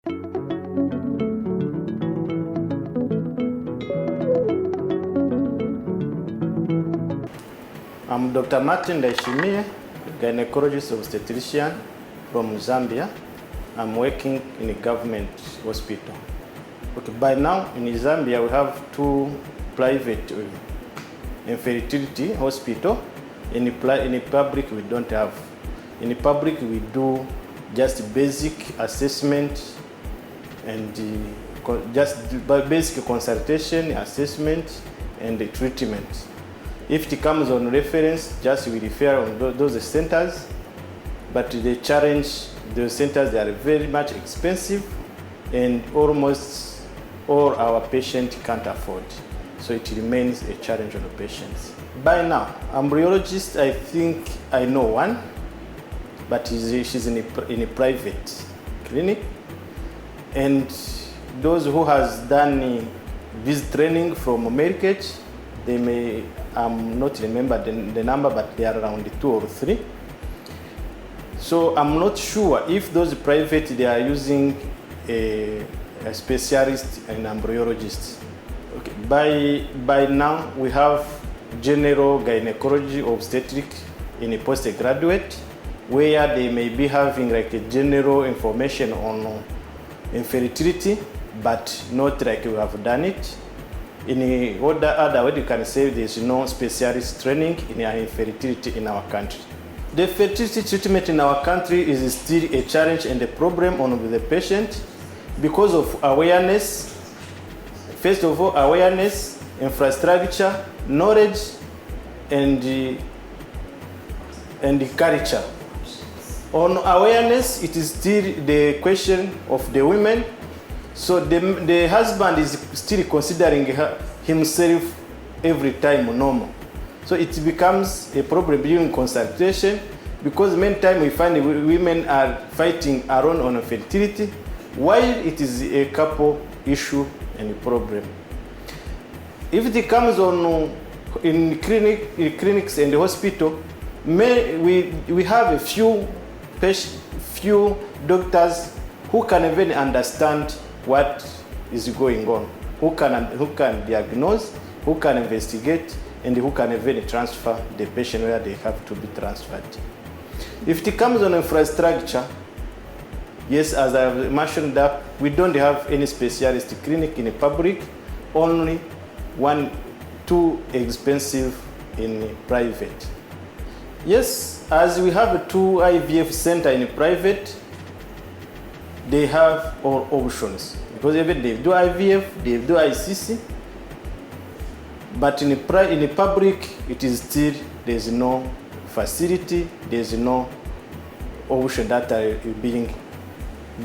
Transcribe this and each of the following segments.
I'm Dr. Ndayishimiye, gynecologist obstetrician from Zambia. I'm working in a government hospital. Okay, by now in Zambia we have 2 private infertility hospital. In the public we don't have. In the public we do just basic assessment and just basic consultation, assessment and the treatment. If it comes on reference, just we refer on those centers. But the challenge, those centers, they are very much expensive and almost all our patients can't afford. So it remains a challenge on the patients. By now, embryologist, I think I know one, but she's in a private clinic. And those who has done this training from America, they may, not remember the number, but they are around 2 or 3. So I'm not sure if those private, they are using a specialist and embryologist. Okay. By now, we have general gynecology obstetric in a postgraduate, where they may be having like a general information on infertility, but not like we have done it. In other way, you can say there's no specialist training in infertility in our country. The fertility treatment in our country is still a challenge and a problem on the patient because of awareness. First of all, awareness, infrastructure, knowledge, and the culture. On awareness, it is still the question of the women. So the husband is still considering himself every time normal. So it becomes a problem during consultation because many times we find women are fighting alone on fertility, while it is a couple issue and a problem. If it comes on in clinics and the hospital, we have a few doctors who can even understand what is going on, who can diagnose, who can investigate, and who can even transfer the patient where they have to be transferred. If it comes on infrastructure, yes, as I have mentioned that, we don't have any specialist clinic in the public, only 1, 2 expensive in private. Yes, as we have 2 IVF center in private, they have all options because even they do IVF, they do ICC, but in the public, it is still there's no facility, there's no option that are being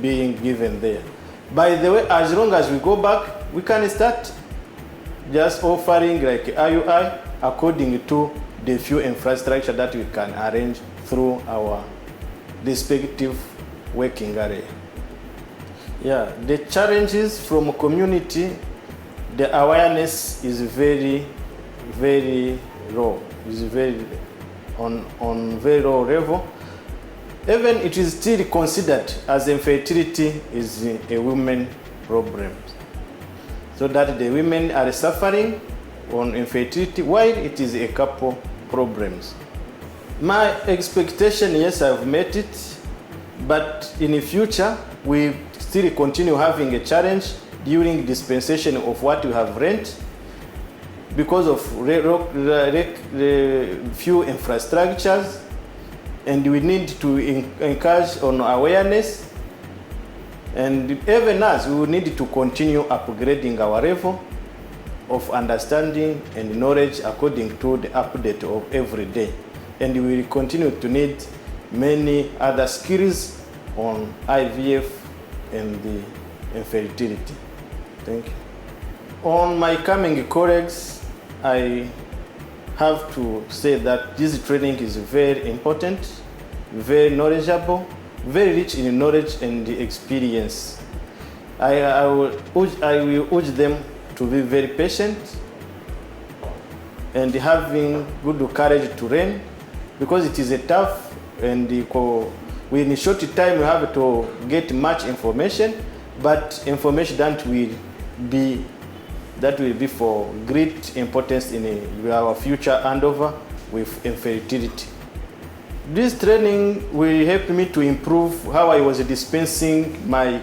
given there. By the way, as long as we go back, we can start just offering like IUI according to the few infrastructure that we can arrange through our respective working area. Yeah, the challenges from community, the awareness is very, very low. It's very on very low level. Even it is still considered as infertility is a women problem. So that the women are suffering on infertility while it is a couple problems. My expectation, yes, I've met it, but in the future, we still continue having a challenge during dispensation of what we have learned because of the few infrastructures, and we need to encourage on awareness, and even as we will need to continue upgrading our level of understanding and knowledge according to the update of every day, and we will continue to need many other skills on IVF and the infertility. Thank you. On my coming colleagues, I have to say that this training is very important, very knowledgeable, very rich in knowledge and experience. I will urge them to be very patient and having good courage to learn, because it is a tough and within a short time you have to get much information, but information that will be for great importance in our future handover with infertility. This training will help me to improve how I was dispensing my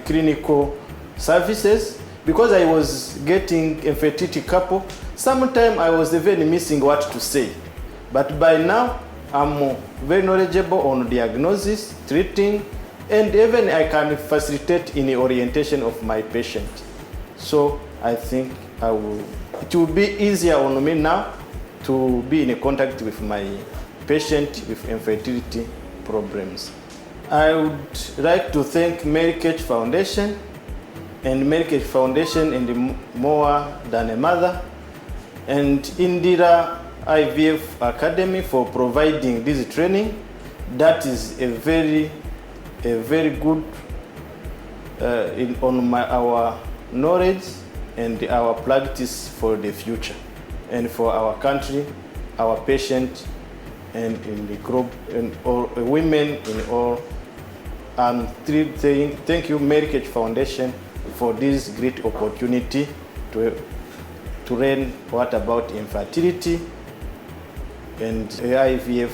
clinical services, because I was getting infertility couple. Sometimes I was even missing what to say, but by now I'm very knowledgeable on diagnosis, treating, and even I can facilitate in the orientation of my patient. So I think it will be easier on me now to be in contact with my patient with infertility problems. I would like to thank Merck Foundation and Merck Foundation and More Than a Mother and Indira IVF Academy for providing this training. That is a very good on our knowledge and our practice for the future and for our country, our patients, and in the group and all women in all. Thank you, Merck Foundation, for this great opportunity to learn what about infertility and IVF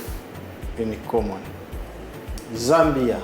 in common. Zambia.